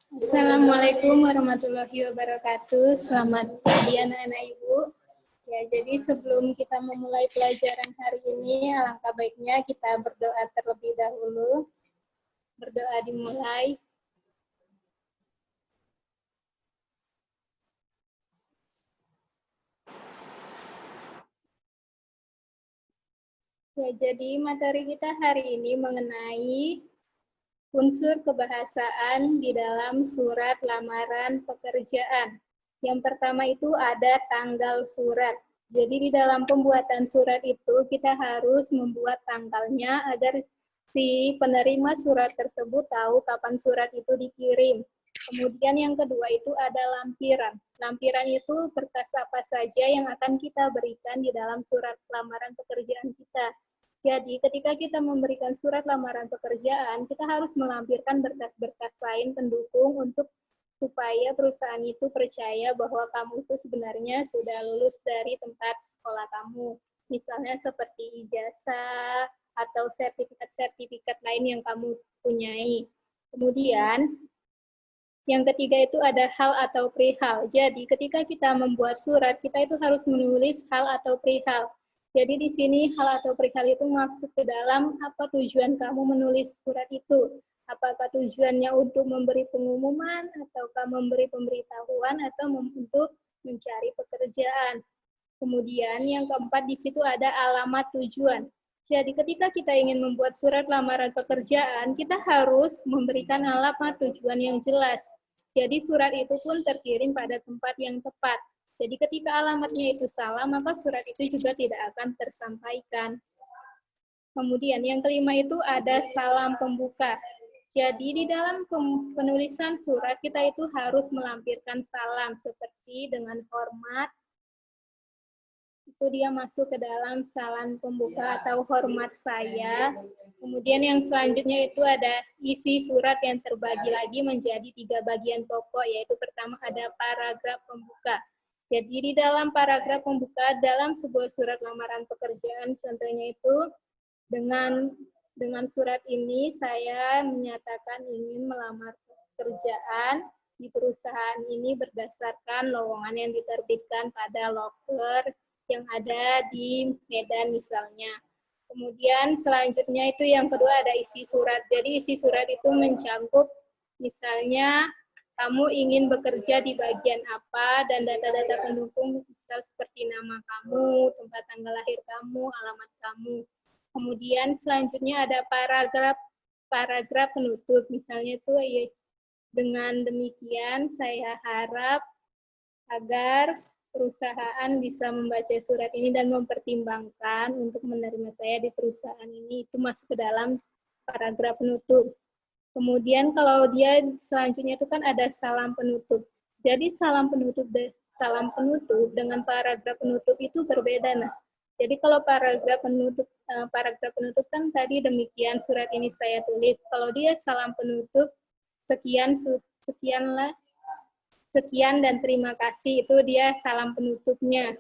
Assalamualaikum warahmatullahi wabarakatuh. Selamat pagi anak-anak Ibu. Ya, jadi sebelum kita memulai pelajaran hari ini, alangkah baiknya kita berdoa terlebih dahulu. Berdoa dimulai. Ya, jadi materi kita hari ini mengenai unsur kebahasaan di dalam surat lamaran pekerjaan. Yang pertama itu ada tanggal surat. Jadi di dalam pembuatan surat itu kita harus membuat tanggalnya agar si penerima surat tersebut tahu kapan surat itu dikirim. Kemudian yang kedua itu ada lampiran. Lampiran itu berkas apa saja yang akan kita berikan di dalam surat lamaran pekerjaan kita. Jadi ketika kita memberikan surat lamaran pekerjaan, kita harus melampirkan berkas-berkas lain pendukung untuk supaya perusahaan itu percaya bahwa kamu itu sebenarnya sudah lulus dari tempat sekolah kamu. Misalnya seperti ijazah atau sertifikat-sertifikat lain yang kamu punyai. Kemudian yang ketiga itu ada hal atau perihal. Jadi ketika kita membuat surat, kita itu harus menulis hal atau perihal. Jadi di sini hal atau perihal itu masuk ke dalam apa tujuan kamu menulis surat itu. Apakah tujuannya untuk memberi pengumuman, ataukah memberi pemberitahuan, atau untuk mencari pekerjaan. Kemudian yang keempat di situ ada alamat tujuan. Jadi ketika kita ingin membuat surat lamaran pekerjaan, kita harus memberikan alamat tujuan yang jelas. Jadi surat itu pun terkirim pada tempat yang tepat. Jadi ketika alamatnya itu salah, maka surat itu juga tidak akan tersampaikan. Kemudian yang kelima itu ada salam pembuka. Jadi di dalam penulisan surat kita itu harus melampirkan salam seperti dengan hormat. Itu dia masuk ke dalam salam pembuka atau hormat saya. Kemudian yang selanjutnya itu ada isi surat yang terbagi lagi menjadi 3 bagian pokok, yaitu pertama ada paragraf pembuka. Jadi di dalam paragraf pembuka dalam sebuah surat lamaran pekerjaan, contohnya itu dengan surat ini saya menyatakan ingin melamar pekerjaan di perusahaan ini berdasarkan lowongan yang diterbitkan pada loker yang ada di Medan misalnya. Kemudian selanjutnya itu yang kedua ada isi surat. Jadi isi surat itu mencakup misalnya kamu ingin bekerja di bagian apa, dan data-data pendukung misal seperti nama kamu, tempat tanggal lahir kamu, alamat kamu. Kemudian selanjutnya ada paragraf penutup. Misalnya itu dengan demikian saya harap agar perusahaan bisa membaca surat ini dan mempertimbangkan untuk menerima saya di perusahaan ini. Itu masuk ke dalam paragraf penutup. Kemudian kalau dia selanjutnya itu kan ada salam penutup. Jadi salam penutup dengan paragraf penutup itu berbeda. Nah, jadi kalau paragraf penutup kan tadi demikian surat ini saya tulis. Kalau dia salam penutup sekian dan terima kasih, itu dia salam penutupnya.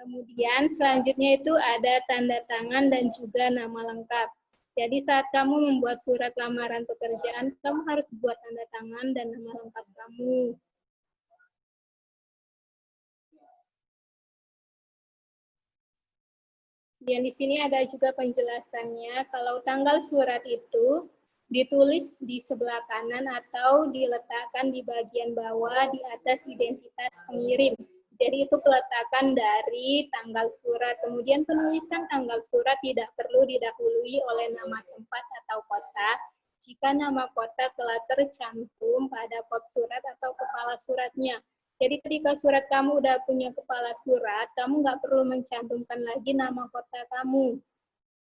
Kemudian selanjutnya itu ada tanda tangan dan juga nama lengkap. Jadi saat kamu membuat surat lamaran pekerjaan, kamu harus buat tanda tangan dan nama lengkap kamu. Dan di sini ada juga penjelasannya, kalau tanggal surat itu ditulis di sebelah kanan atau diletakkan di bagian bawah di atas identitas pengirim. Jadi itu peletakan dari tanggal surat. Kemudian penulisan tanggal surat tidak perlu didahului oleh nama tempat atau kota jika nama kota telah tercantum pada kop surat atau kepala suratnya. Jadi ketika surat kamu udah punya kepala surat, kamu nggak perlu mencantumkan lagi nama kota kamu.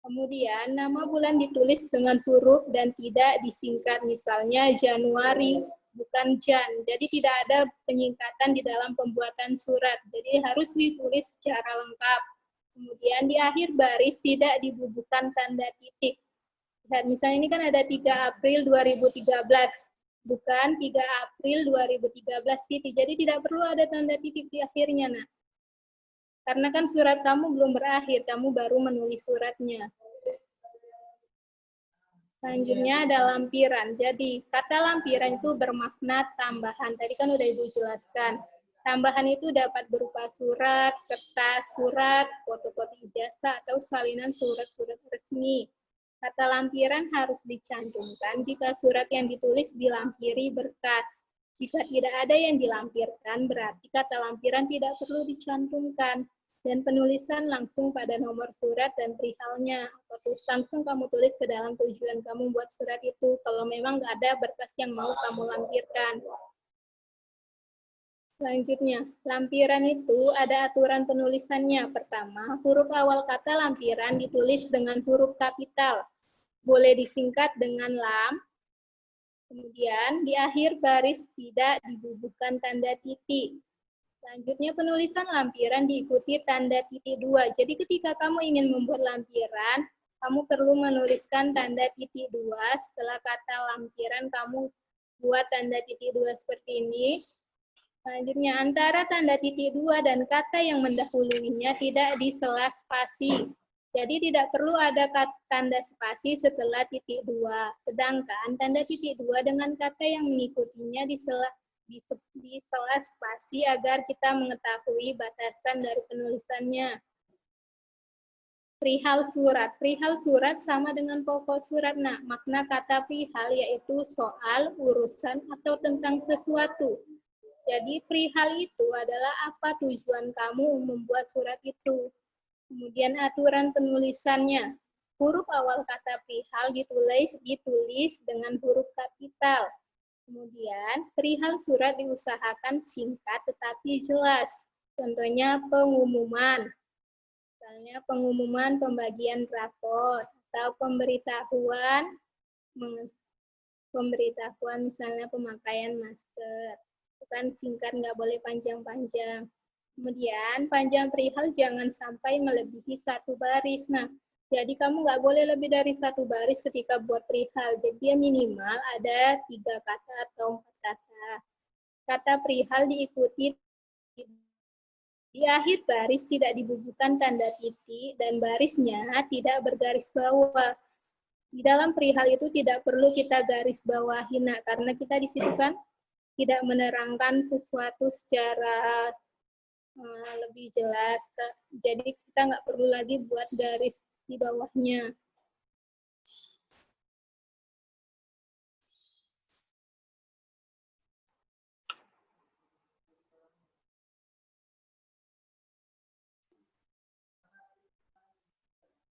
Kemudian nama bulan ditulis dengan huruf dan tidak disingkat, misalnya Januari, bukan Jan. Jadi tidak ada penyingkatan di dalam pembuatan surat. Jadi harus ditulis secara lengkap. Kemudian di akhir baris tidak dibubuhkan tanda titik. Dan misalnya ini kan ada 3 April 2013. Bukan 3 April 2013 titik. Jadi tidak perlu ada tanda titik di akhirnya. Nah, karena kan surat kamu belum berakhir, kamu baru menulis suratnya. Selanjutnya ada lampiran. Jadi kata lampiran itu bermakna tambahan. Tadi kan udah Ibu jelaskan. Tambahan itu dapat berupa surat, kertas, surat, fotokopi ijazah, atau salinan surat-surat resmi. Kata lampiran harus dicantumkan jika surat yang ditulis dilampiri berkas. Jika tidak ada yang dilampirkan, berarti kata lampiran tidak perlu dicantumkan. Dan penulisan langsung pada nomor surat dan perihalnya. Atau langsung kamu tulis ke dalam tujuan kamu buat surat itu. Kalau memang nggak ada berkas yang mau kamu lampirkan. Selanjutnya, lampiran itu ada aturan penulisannya. Pertama, huruf awal kata lampiran ditulis dengan huruf kapital. Boleh disingkat dengan lam. Kemudian, di akhir baris tidak dibubuhkan tanda titik. Selanjutnya penulisan lampiran diikuti tanda titik 2. Jadi ketika kamu ingin membuat lampiran, kamu perlu menuliskan tanda titik 2. Setelah kata lampiran kamu buat tanda titik 2 seperti ini. Selanjutnya antara tanda titik 2 dan kata yang mendahuluinya tidak disela spasi. Jadi tidak perlu ada tanda spasi setelah titik 2. Sedangkan tanda titik 2 dengan kata yang mengikutinya disela spasi agar kita mengetahui batasan dari penulisannya. Perihal surat. Perihal surat sama dengan pokok surat. Nah, makna kata perihal yaitu soal, urusan, atau tentang sesuatu. Jadi perihal itu adalah apa tujuan kamu membuat surat itu. Kemudian aturan penulisannya. Huruf awal kata perihal ditulis dengan huruf kapital. Kemudian, perihal surat diusahakan singkat tetapi jelas. Contohnya pengumuman. Misalnya pengumuman pembagian rapor atau pemberitahuan misalnya pemakaian masker. Itu kan singkat, nggak boleh panjang-panjang. Kemudian, panjang perihal jangan sampai melebihi 1 baris. Nah, jadi kamu nggak boleh lebih dari 1 baris ketika buat perihal. Jadi dia minimal ada 3 kata atau 4 kata. Kata perihal diikuti di akhir baris tidak dibubuhkan tanda titik dan barisnya tidak bergaris bawah. Di dalam perihal itu tidak perlu kita garis bawahi, nah, karena kita di situ kan tidak menerangkan sesuatu secara lebih jelas. Jadi kita nggak perlu lagi buat garis di bawahnya.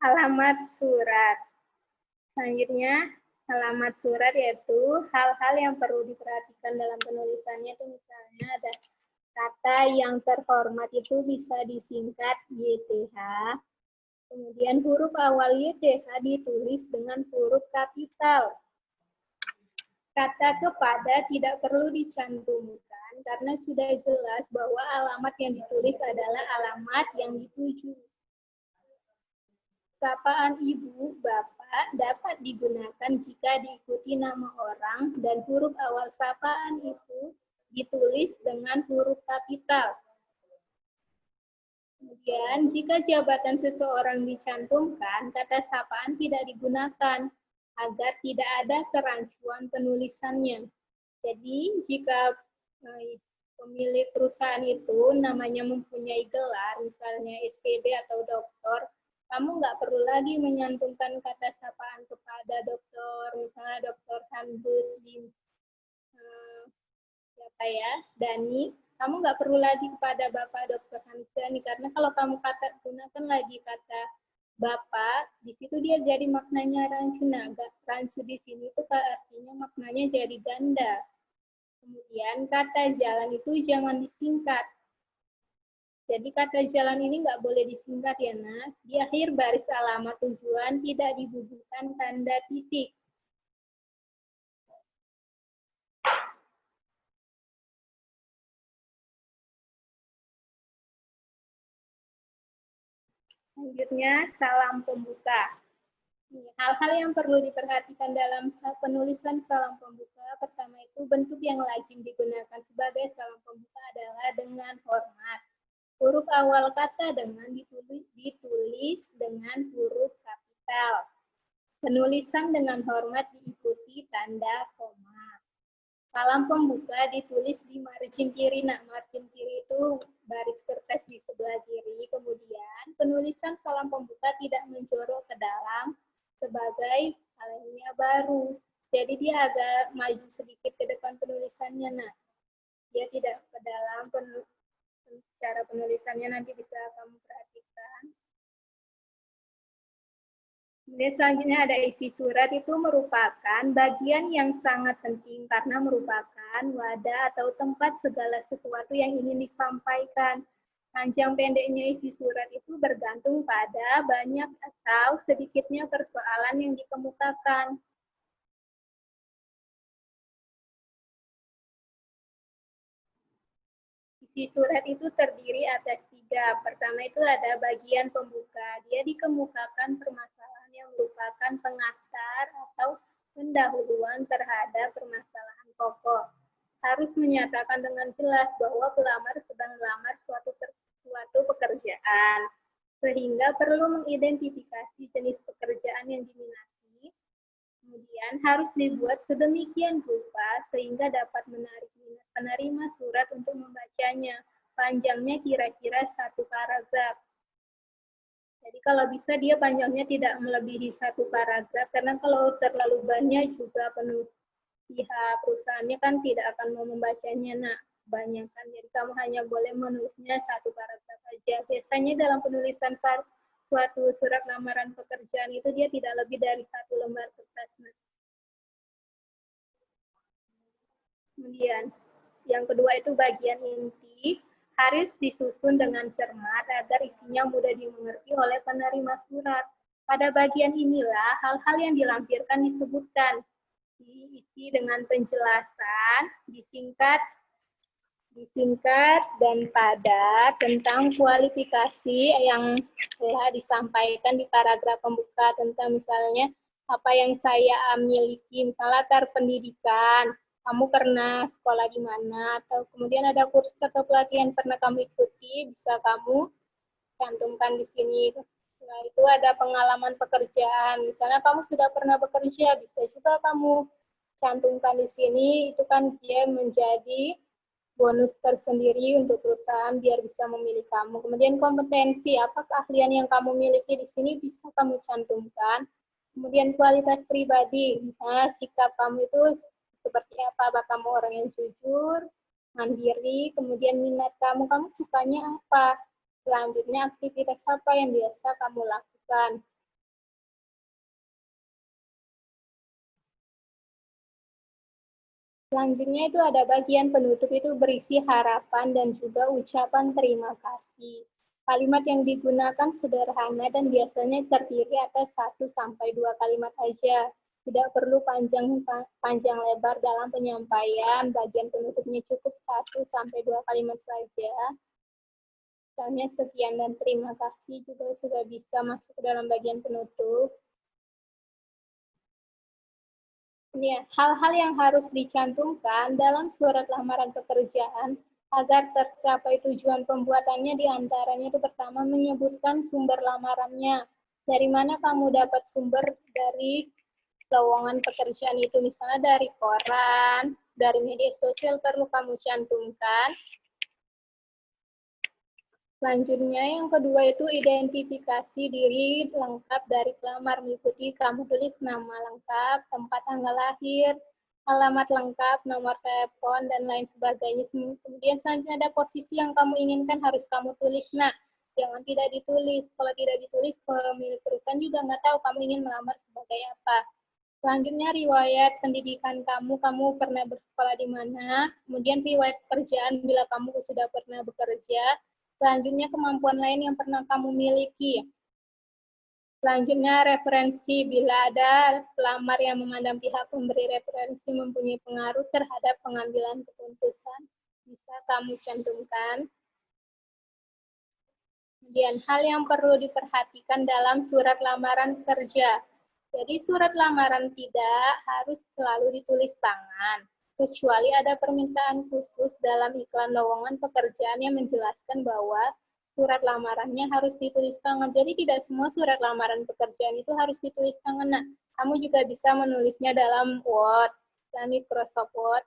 Alamat surat. Selanjutnya, alamat surat yaitu hal-hal yang perlu diperhatikan dalam penulisannya itu misalnya ada kata yang terhormat itu bisa disingkat YTH. Kemudian huruf awal YTH ditulis dengan huruf kapital. Kata kepada tidak perlu dicantumkan karena sudah jelas bahwa alamat yang ditulis adalah alamat yang dituju. Sapaan ibu, bapak dapat digunakan jika diikuti nama orang dan huruf awal sapaan itu ditulis dengan huruf kapital. Kemudian, jika jabatan seseorang dicantumkan, kata sapaan tidak digunakan agar tidak ada kerancuan penulisannya. Jadi, jika pemilik perusahaan itu namanya mempunyai gelar, misalnya SPD atau doktor, kamu nggak perlu lagi menyantumkan kata sapaan kepada dokter, misalnya dokter Hanbus di siapa ya, Dani. Kamu nggak perlu lagi kepada Bapak Dokter Hanbus Dani, karena kalau kamu gunakan lagi kata Bapak, di situ dia jadi maknanya rancu. Nah, rancu di sini itu artinya maknanya jadi ganda. Kemudian kata jalan itu jangan disingkat. Jadi kata jalan ini nggak boleh disingkat ya, Nas. Di akhir baris alamat tujuan tidak dibubuhkan tanda titik. Selanjutnya, salam pembuka. Hal-hal yang perlu diperhatikan dalam penulisan salam pembuka, pertama itu bentuk yang lazim digunakan sebagai salam pembuka adalah dengan hormat. Huruf awal kata dengan ditulis dengan huruf kapital. Penulisan dengan hormat diikuti tanda koma. Salam pembuka ditulis di margin kiri. Nah, margin kiri itu baris kertas di sebelah kiri. Kemudian penulisan salam pembuka tidak menjorok ke dalam sebagai alinea baru. Jadi dia agak maju sedikit ke depan penulisannya. Nah, dia tidak ke dalam. Cara penulisannya nanti bisa kamu perhatikan. Kemudian selanjutnya ada isi surat, itu merupakan bagian yang sangat penting karena merupakan wadah atau tempat segala sesuatu yang ingin disampaikan. Panjang pendeknya isi surat itu bergantung pada banyak atau sedikitnya persoalan yang dikemukakan. Isi surat itu terdiri atas 3. Pertama itu ada bagian pembuka. Dia dikemukakan permasalahan yang merupakan pengantar atau pendahuluan terhadap permasalahan pokok. Harus menyatakan dengan jelas bahwa pelamar sedang melamar suatu pekerjaan, sehingga perlu mengidentifikasi jenis pekerjaan yang diminati. Kemudian harus dibuat sedemikian rupa sehingga dapat menarik minat penerima surat untuk membacanya. Panjangnya kira-kira 1 paragraf. Jadi kalau bisa dia panjangnya tidak melebihi 1 paragraf, karena kalau terlalu banyak juga pihak perusahaannya kan tidak akan mau membacanya. Nah, kebanyakan. Jadi kamu hanya boleh menulisnya 1 paragraf saja. Biasanya dalam penulisan suatu surat lamaran pekerjaan itu dia tidak lebih dari 1 lembar kertas. Kemudian yang kedua itu bagian inti, harus disusun dengan cermat agar isinya mudah dimengerti oleh penerima surat. Pada bagian inilah hal-hal yang dilampirkan disebutkan, diisi dengan penjelasan, disingkat dan padat tentang kualifikasi yang telah disampaikan di paragraf pembuka, tentang misalnya apa yang saya miliki, misalnya latar pendidikan, kamu pernah sekolah di mana, atau kemudian ada kursus atau pelatihan pernah kamu ikuti, bisa kamu cantumkan di sini. Setelah itu ada pengalaman pekerjaan, misalnya kamu sudah pernah bekerja, bisa juga kamu cantumkan di sini. Itu kan dia menjadi bonus tersendiri untuk perusahaan biar bisa memilih kamu. Kemudian kompetensi, apa keahlian yang kamu miliki di sini bisa kamu cantumkan. Kemudian kualitas pribadi, misalnya sikap kamu itu seperti apa kamu orang yang jujur, mandiri, kemudian minat kamu sukanya apa. Selanjutnya aktivitas apa yang biasa kamu lakukan. Selanjutnya itu ada bagian penutup, itu berisi harapan dan juga ucapan terima kasih. Kalimat yang digunakan sederhana dan biasanya terdiri atas 1-2 kalimat saja. Tidak perlu panjang lebar dalam penyampaian, bagian penutupnya cukup 1-2 kalimat saja. Misalnya sekian dan terima kasih juga sudah bisa masuk dalam bagian penutup. Ya, hal-hal yang harus dicantumkan dalam surat lamaran pekerjaan agar tercapai tujuan pembuatannya diantaranya itu pertama menyebutkan sumber lamarannya. Dari mana kamu dapat sumber dari lowongan pekerjaan itu, misalnya dari koran, dari media sosial perlu kamu cantumkan. Selanjutnya yang kedua itu identifikasi diri lengkap dari pelamar, meliputi kamu tulis nama lengkap, tempat tanggal lahir, alamat lengkap, nomor telepon, dan lain sebagainya. Kemudian selanjutnya ada posisi yang kamu inginkan harus kamu tulis. Nah, jangan tidak ditulis. Kalau tidak ditulis, pemilik perusahaan juga nggak tahu kamu ingin melamar sebagai apa. Selanjutnya riwayat pendidikan kamu pernah bersekolah di mana, kemudian riwayat pekerjaan bila kamu sudah pernah bekerja. Selanjutnya kemampuan lain yang pernah kamu miliki. Selanjutnya referensi, bila ada pelamar yang memandang pihak pemberi referensi mempunyai pengaruh terhadap pengambilan keputusan, bisa kamu cantumkan. Kemudian hal yang perlu diperhatikan dalam surat lamaran kerja. Jadi surat lamaran tidak harus selalu ditulis tangan, kecuali ada permintaan khusus dalam iklan lowongan pekerjaan yang menjelaskan bahwa surat lamarannya harus ditulis tangan. Jadi tidak semua surat lamaran pekerjaan itu harus ditulis tangan. Nah, kamu juga bisa menulisnya dalam Word, dalam Microsoft Word.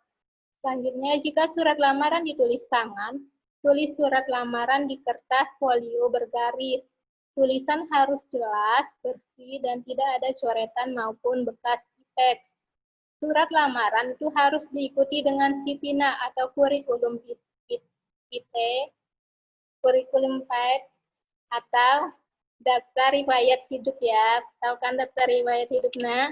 Selanjutnya, jika surat lamaran ditulis tangan, tulis surat lamaran di kertas folio bergaris. Tulisan harus jelas, bersih, dan tidak ada coretan maupun bekas teks. Surat lamaran itu harus diikuti dengan SIPINA atau kurikulum vitae, kurikulum vitae, atau daftar riwayat hidup ya. Tahu kan daftar riwayat hidup? Nah,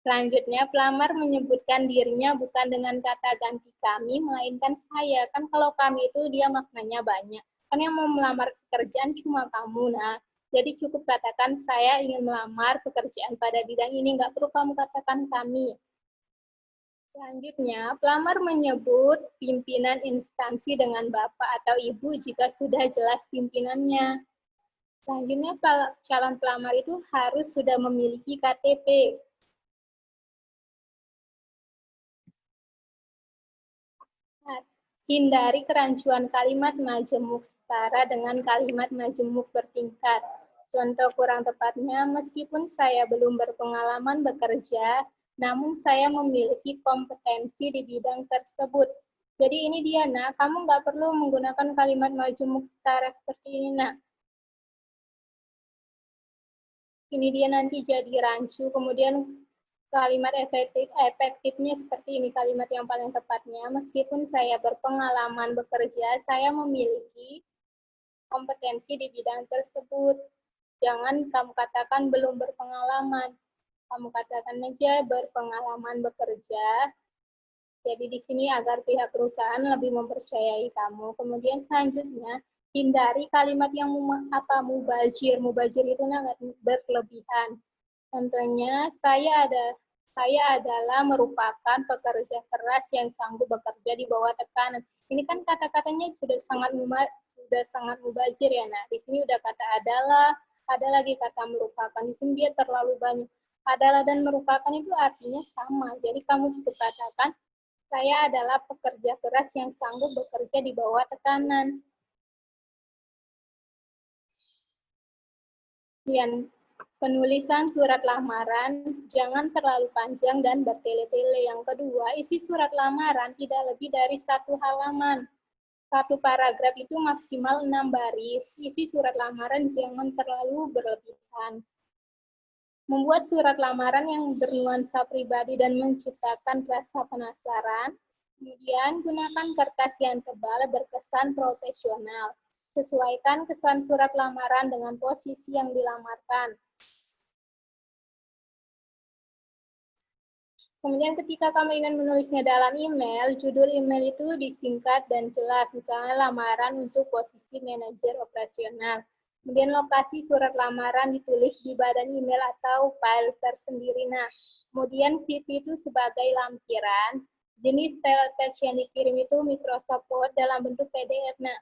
selanjutnya, pelamar menyebutkan dirinya bukan dengan kata ganti kami, melainkan saya. Kan kalau kami itu dia maknanya banyak. Kan yang mau melamar pekerjaan cuma kamu. Nah, jadi cukup katakan saya ingin melamar pekerjaan pada bidang ini. Nggak perlu kamu katakan kami. Selanjutnya, pelamar menyebut pimpinan instansi dengan Bapak atau Ibu jika sudah jelas pimpinannya. Selanjutnya, calon pelamar itu harus sudah memiliki KTP. Hindari kerancuan kalimat majemuk setara dengan kalimat majemuk bertingkat. Contoh kurang tepatnya, meskipun saya belum berpengalaman bekerja, namun saya memiliki kompetensi di bidang tersebut. Jadi ini dia, nah, kamu nggak perlu menggunakan kalimat majemuk setara seperti ini, nah. Ini dia nanti jadi rancu, kemudian kalimat efektifnya seperti ini, kalimat yang paling tepatnya. Meskipun saya berpengalaman bekerja, saya memiliki kompetensi di bidang tersebut. Jangan kamu katakan belum berpengalaman. Kamu katakan aja berpengalaman bekerja. Jadi di sini agar pihak perusahaan lebih mempercayai kamu. Kemudian selanjutnya, hindari kalimat yang mubazir. Mubazir itu sangat berlebihan. Contohnya, saya adalah merupakan pekerja keras yang sanggup bekerja di bawah tekanan. Ini kan kata-katanya sudah sangat mubazir ya. Nah, di sini udah kata adalah, ada lagi kata merupakan. Di sini dia terlalu banyak. Adalah dan merupakan itu artinya sama. Jadi kamu cukup katakan, saya adalah pekerja keras yang sanggup bekerja di bawah tekanan. Kemudian, penulisan surat lamaran jangan terlalu panjang dan bertele-tele. Yang kedua, isi surat lamaran tidak lebih dari 1 halaman. 1 paragraf itu maksimal 6 baris. Isi surat lamaran jangan terlalu berlebihan. Membuat surat lamaran yang bernuansa pribadi dan menciptakan rasa penasaran. Kemudian, gunakan kertas yang tebal berkesan profesional. Sesuaikan kesan surat lamaran dengan posisi yang dilamarkan. Kemudian ketika kamu ingin menulisnya dalam email, judul email itu disingkat dan jelas, misalnya lamaran untuk posisi manajer operasional. Kemudian lokasi surat lamaran ditulis di badan email atau file tersendiri. Nah, kemudian CV itu sebagai lampiran. Jenis file teks yang dikirim itu Microsoft Word dalam bentuk PDF. Nah,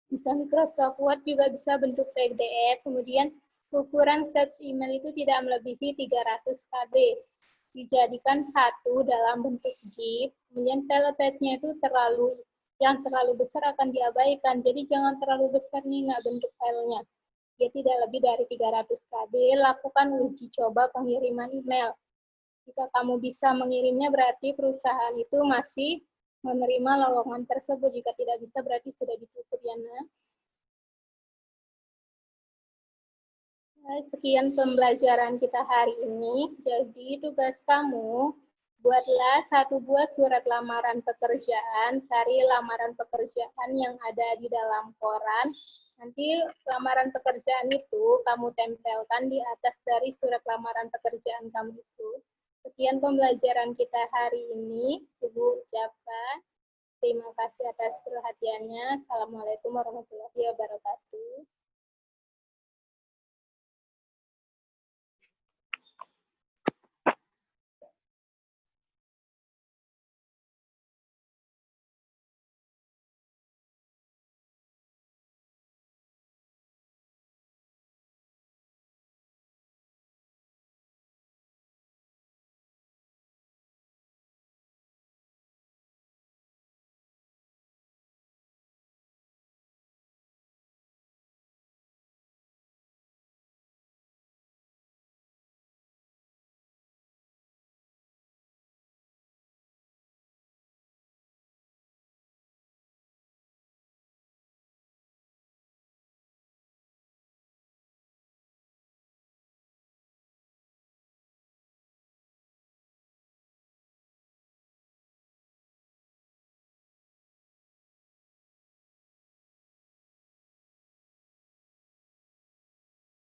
bisa Microsoft Word juga bisa bentuk PDF. Kemudian ukuran teks email itu tidak melebihi 300 KB. Dijadikan satu dalam bentuk zip. Kemudian file teksnya itu yang terlalu besar akan diabaikan. Jadi jangan terlalu besar nih nggak bentuk filenya. Dia tidak lebih dari 300 KB. Lakukan uji coba pengiriman email. Jika kamu bisa mengirimnya berarti perusahaan itu masih menerima lowongan tersebut. Jika tidak bisa berarti sudah ditutup ya, nah. Sekian pembelajaran kita hari ini. Jadi tugas kamu, buatlah 1 buah surat lamaran pekerjaan, cari lamaran pekerjaan yang ada di dalam koran. Nanti lamaran pekerjaan itu kamu tempelkan di atas dari surat lamaran pekerjaan kamu itu. Sekian pembelajaran kita hari ini. Ibu ucapkan terima kasih atas perhatiannya. Assalamualaikum warahmatullahi wabarakatuh.